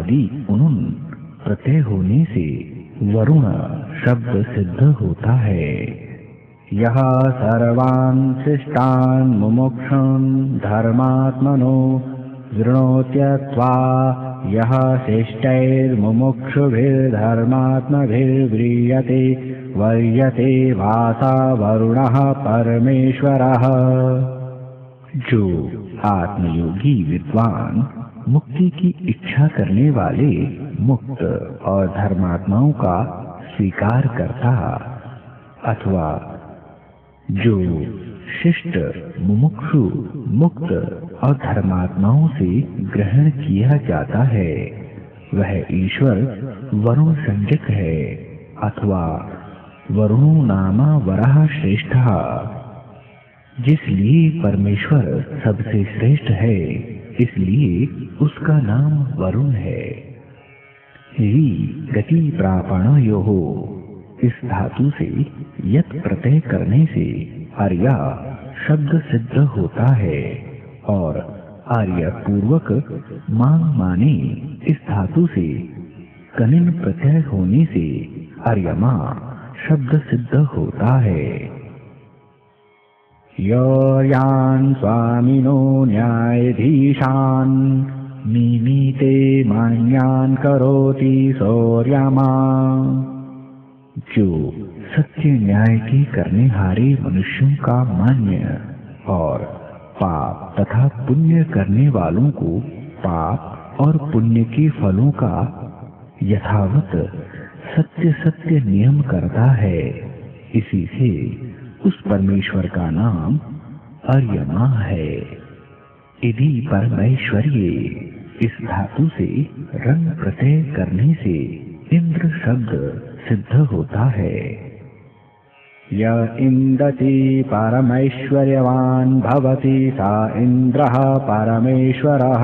आदि उनुन प्रत्यय होने से वरुण शब्द सिद्ध होता है। यह सर्वान् शिष्टान् मुमुक्षून् धर्मात्मनो वृणोत्यत्वा यह शिष्टैर्मुमुक्षुभिर्धर्मात्मभिर्व्रियते वर्यते वासा वरुणः परमेश्वरः। जो आत्मयोगी विद्वान मुक्ति की इच्छा करने वाले मुक्त और धर्मात्माओं का स्वीकार करता अथवा जो शिष्ट मुमुक्षु मुक्त और धर्मात्माओं से ग्रहण किया जाता है वह ईश्वर वरुण संज्ञक है अथवा वरुणो नाम वरः श्रेष्ठः। जिसलिए परमेश्वर सबसे श्रेष्ठ है इसलिए उसका नाम वरुण है। वी गति प्रापणयोः इस धातु से यत् प्रत्यय करने से आर्या शब्द सिद्ध होता है और आर्य पूर्वक मांग माने इस धातु से कनिन प्रत्यय होने से आर्यमा शब्द सिद्ध होता है। यो यान् स्वामिनो न्यायाधीशान् मीमीते मान्यान् करोति सौर्यमा। जो सत्य न्याय के करने हारे मनुष्यों का मान्य और पाप तथा पुण्य करने वालों को पाप और पुण्य के फलों का यथावत सत्य सत्य नियम करता है इसी से उस परमेश्वर का नाम अर्यमा है। यदि परमेश्वरीय इस धातु से रंग प्रत्यय करने से इंद्र शब्द सिद्ध होता है। य इंदति परमैश्वर्यवान् भवति सा इंद्रः परमेश्वरः।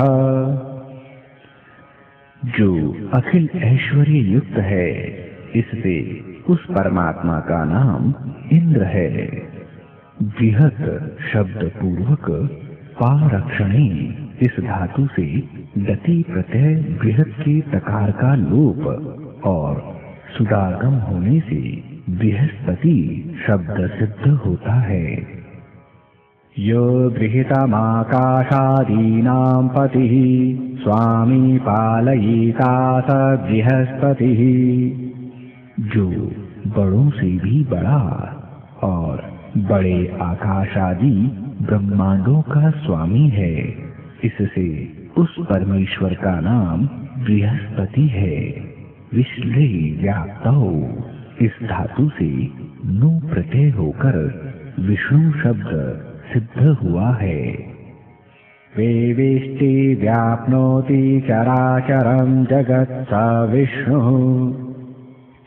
जो अखिल ऐश्वर्य युक्त है इससे उस परमात्मा का नाम इंद्र है। बृहत शब्द पूर्वक पारक्षणे इस धातु से गति प्रत्यय बृहत के तकार का लोप और सुदागम होने से बृहस्पति शब्द सिद्ध होता है। यो गृहीतमाकाशादीनां पतिः स्वामी पालयिता स बृहस्पतिः। जो बड़ों से भी बड़ा और बड़े आकाश आदि ब्रह्मांडों का स्वामी है इससे उस परमेश्वर का नाम बृहस्पति है। विश्ले व्याप्तौ इस धातु से नु प्रत्यय होकर विष्णु शब्द सिद्ध हुआ है। वेवेष्टि व्याप्नोति चराचरं जगत् स विष्णुः।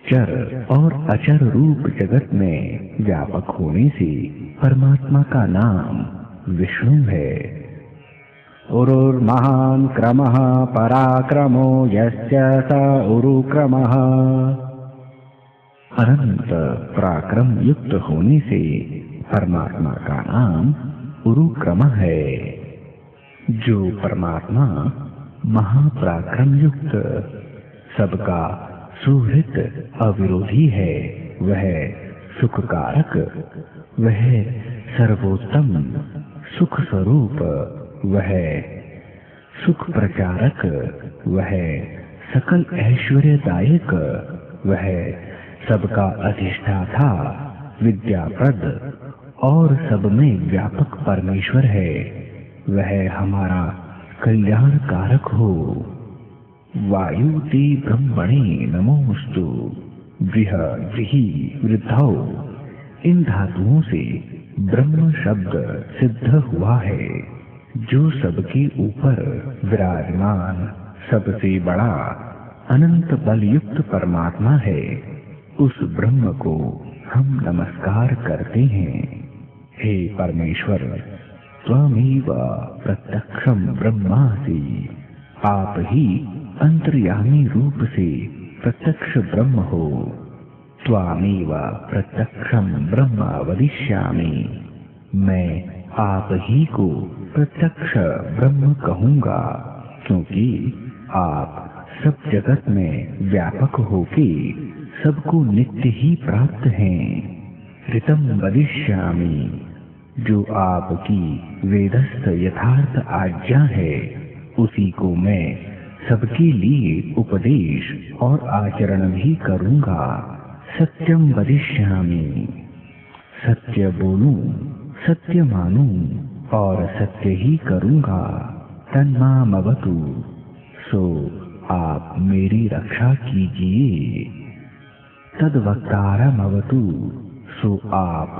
चर और अचर रूप जगत में व्यापक होने से परमात्मा का नाम विष्णु है। उरुर्महान् क्रमः पराक्रमो यस्य स उरुक्रमः। अनंत पराक्रम युक्त होने से परमात्मा का नाम उरुक्रम है। जो परमात्मा महापराक्रम युक्त सबका सुहृत अविरोधी है वह सुखकारक वह सर्वोत्तम सुख स्वरूप वह सुख प्रचारक वह सकल ऐश्वर्यदायक वह सबका अधिष्ठाता विद्याप्रद और सब में व्यापक परमेश्वर है। वह हमारा कल्याण कारक हो। वायुति ब्रह्मणे नमोस्तु। बृहद्रिहि वृद्धौ इन धातुओं से ब्रह्म शब्द सिद्ध हुआ है। जो सबके ऊपर विराजमान सबसे बड़ा अनंत बल युक्त परमात्मा है उस ब्रह्म को हम नमस्कार करते हैं। हे परमेश्वर त्वमेव प्रत्यक्षम ब्रह्मासि। आप ही अंतर्यामी रूप से प्रत्यक्ष ब्रह्म हो। त्वमेव प्रत्यक्षम ब्रह्म वदिष्यामि। मैं आप ही को प्रत्यक्ष ब्रह्म कहूंगा क्योंकि आप सब जगत में व्यापक होके सबको नित्य ही प्राप्त हैं। ऋतम वदिष्यामि, जो आपकी वेदस्थ यथार्थ आज्ञा है उसी को मैं सबके लिए उपदेश और आचरण भी करूंगा। सत्यम वदिष्यामि, सत्य बोलूं, सत्य मानूं और सत्य ही करूंगा। तन्मामवतु, सो आप मेरी रक्षा कीजिए। तद्वक्तारमवतु, सो आप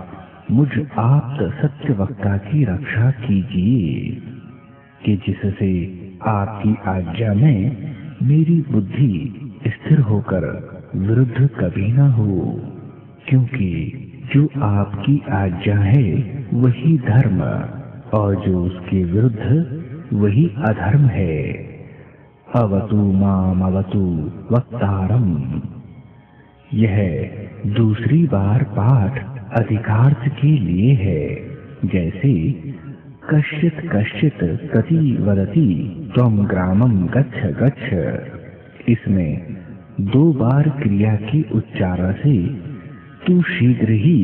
मुझ आप्त सत्य वक्ता की रक्षा कीजिए कि जिससे आपकी आज्ञा में मेरी बुद्धि स्थिर होकर विरुद्ध कभी न हो, क्योंकि जो आपकी आज्ञा है वही धर्म और जो उसके विरुद्ध वही अधर्म है। अवतु माम अवतु वक्तारम, यह दूसरी बार पाठ अधिकार्थ के लिए है। जैसे कश्चित कश्चित कति वदति त्वं ग्रामं गच्छ गच्छ, इसमें 2 बार क्रिया के उच्चारण से तू शीघ्र ही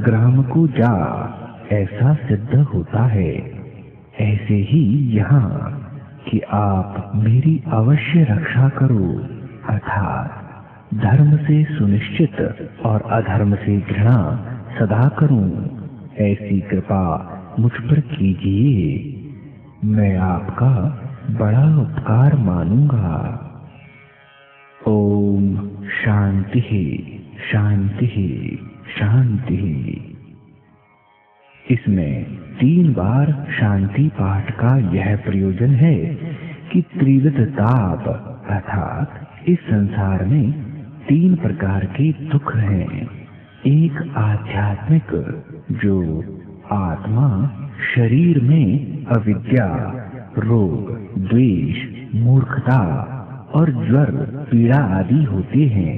ग्राम को जा ऐसा सिद्ध होता है। ऐसे ही यहाँ कि आप मेरी अवश्य रक्षा करो, अर्थात धर्म से सुनिश्चित और अधर्म से घृणा सदा करूं, ऐसी कृपा मुझ पर कीजिए। मैं आपका बड़ा उपकार मानूंगा। ओम शांति शांति शांति। इसमें 3 बार शांति पाठ का यह प्रयोजन है कि त्रिविध ताप अर्थात इस संसार में 3 प्रकार के दुख हैं। एक आध्यात्मिक, जो आत्मा शरीर में अविद्या, रोग, द्वेष, मूर्खता और ज्वर पीड़ा आदि होते हैं।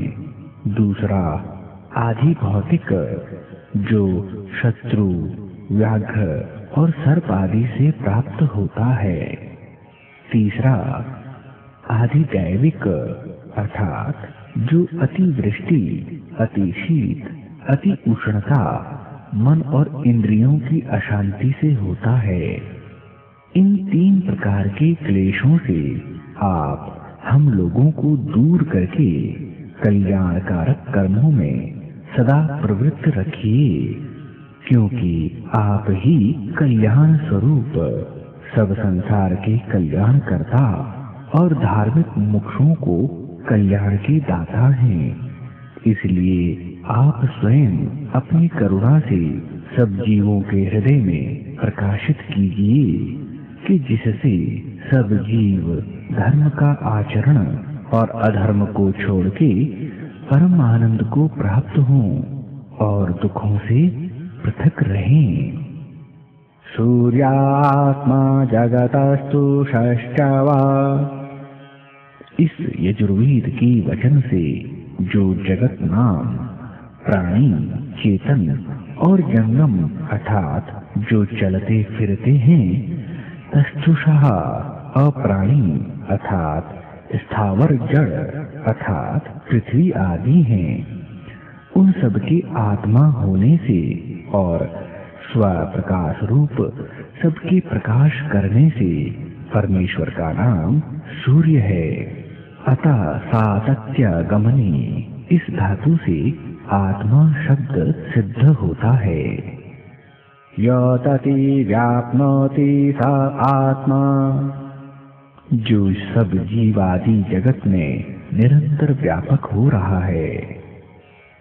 दूसरा आधि भौतिक, जो शत्रु, व्याघ्र और सर्प आदि से प्राप्त होता है। तीसरा आधि दैविक, अर्थात जो अति वृष्टि, अति शीत, अति उष्णता, मन और इंद्रियों की अशांति से होता है। इन 3 प्रकार के क्लेशों से आप हम लोगों को दूर करके कल्याणकारक कर्मों में सदा प्रवृत्त रखिए, क्योंकि आप ही कल्याण स्वरूप सब संसार के कल्याण करता और धार्मिक मोक्षों को कल्याण के दाता हैं। इसलिए आप स्वयं अपनी करुणा से सब जीवों के हृदय में प्रकाशित कीजिए कि जिससे सब जीव धर्म का आचरण और अधर्म को छोड़ के परम आनंद को प्राप्त हों और दुखों से पृथक रहें। सूर्यात्मा जगतस्तु षष्ठवा, इस यजुर्वेद के वचन से जो जगत नाम, प्राणी, चेतन और जंगम अर्थात जो चलते फिरते हैं, तस्थुषः अप्राणी अर्थात स्थावर जड़ अर्थात पृथ्वी आदि हैं, उन सबके आत्मा होने से और स्व प्रकाश रूप सबके प्रकाश करने से परमेश्वर का नाम सूर्य है। अतः सातत्य गमनी, इस धातु से आत्मा शब्द सिद्ध होता है। यतति व्याप्नोति स आत्मा, जो सब जीवादि जगत में निरंतर व्यापक हो रहा है।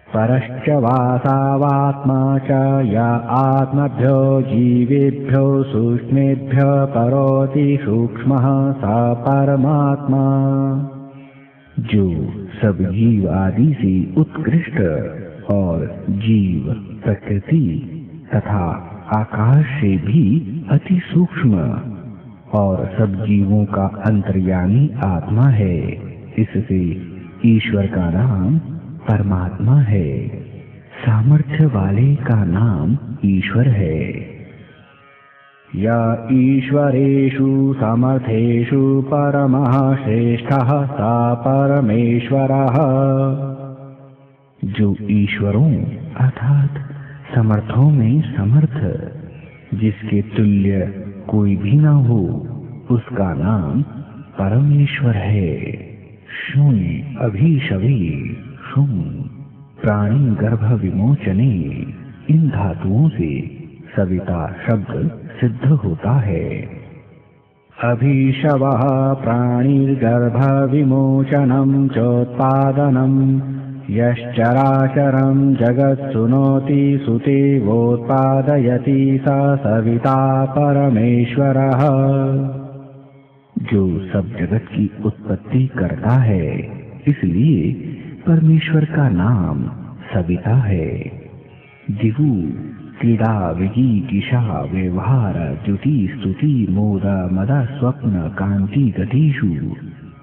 परश्च वासावात्मा च या आत्मभ्यो जीवेभ्यो सूक्ष्मेभ्यो परोति सूक्ष्मः स परमात्मा, जो सब जीव आदि से उत्कृष्ट और जीव प्रकृति तथा आकाश से भी अति सूक्ष्म और सब जीवों का अंतर्यामी आत्मा है। इससे ईश्वर का नाम परमात्मा है। सामर्थ्य वाले का नाम ईश्वर है। य ईश्वरेषु समर्थेषु परमः श्रेष्ठः स परमेश्वरः। जो ईश्वरों अर्थात समर्थों में समर्थ, जिसके तुल्य कोई भी न हो, उसका नाम परमेश्वर है। शून्य अभिशवी शून्य प्राणी गर्भ विमोचने, इन धातुओं से सविता शब्द सिद्ध होता है। अभिशवः प्राणिर्गर्भ विमोचनं चोत्पादनं, यश्चराचरं जगत् सुनोति सुतेवोत्पादयति स सविता परमेश्वरः। जो सब जगत की उत्पत्ति करता है, इसलिए परमेश्वर का नाम सविता है। दिवु क्रीड़ा विजिगीषा व्यवहार द्युति स्तुति मोद मद स्वप्न कांति गतिषु,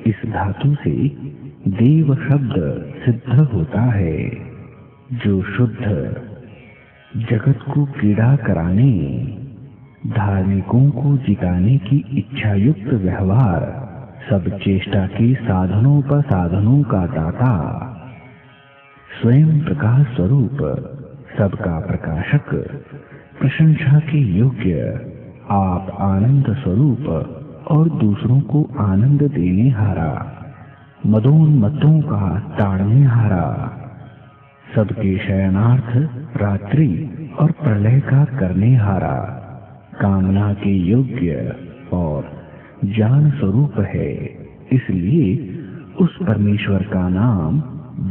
इस धातु से देव शब्द सिद्ध होता है। जो शुद्ध जगत को क्रीड़ा कराने, धार्मिकों को जिताने की इच्छा युक्त व्यवहार, सब चेष्टा के साधनों पर साधनों का दाता, स्वयं प्रकाश स्वरूप, सबका प्रकाशक, प्रशंसा के योग्य, आप आनंद स्वरूप और दूसरों को आनंद देने हारा, मदोन्मत्तों का ताड़ने हारा, सबके शयनार्थ रात्रि और प्रलय का करने हारा, कामना के योग्य और ज्ञान स्वरूप है। इसलिए उस परमेश्वर का नाम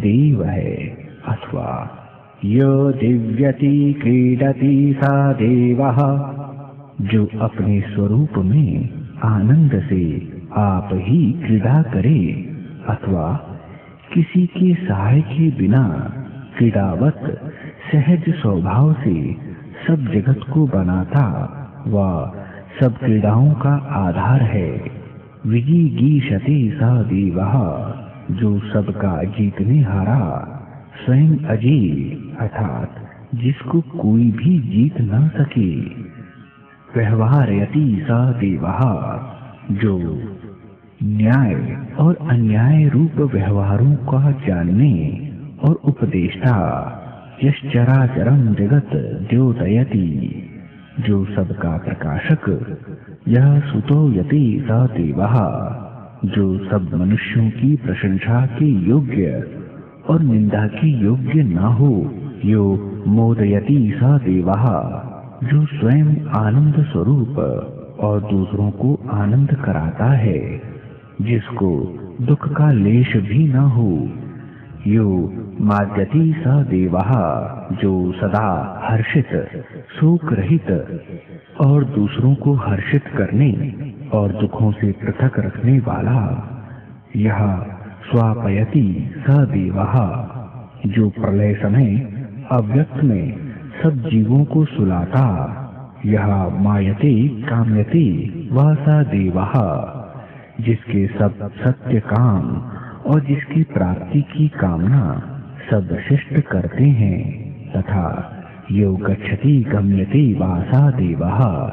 देव है। अथवा यो दिव्यति क्रीडति सा देवः, जो अपने स्वरूप में आनंद से आप ही क्रीड़ा करे, अथवा किसी के सहाय के बिना क्रीड़ावत सहज स्वभाव से सब जगत को बनाता व सब क्रीड़ाओं का आधार है। विजिगीषते स देवः, जो सबका जीतने हारा, स्वयं अजेय अर्थात जिसको कोई भी जीत न सके। व्यवहारयति स देवः, जो न्याय और अन्याय रूप व्यवहारों का जानने और उपदेष्टा। यश्चराचरं जगत द्योतयति, जो सबका प्रकाशक। यह सुतो यति स देवः, जो सब मनुष्यों की प्रशंसा के योग्य और निंदा के योग्य न हो। यो मोदयति स देवः, जो स्वयं आनंद स्वरूप और दूसरों को आनंद कराता है, जिसको दुख का लेश भी न हो। यो माद्यति स देवः, जो सदा हर्षित शोक रहित और दूसरों को हर्षित करने और दुखों से पृथक रखने वाला। यह स्वापयति स देवः, जो प्रलय समय अव्यक्त में सब जीवों को सुलाता। यह मायते काम्यते वह स देवः, जिसके सब सत्य काम और जिसकी प्राप्ति की कामना सब शिष्ट करते हैं। तथा यो गच्छति गम्यते वासा देवः,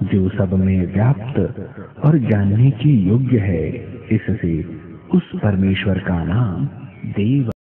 जो सब में व्याप्त और जानने के योग्य है। इससे उस परमेश्वर का नाम देव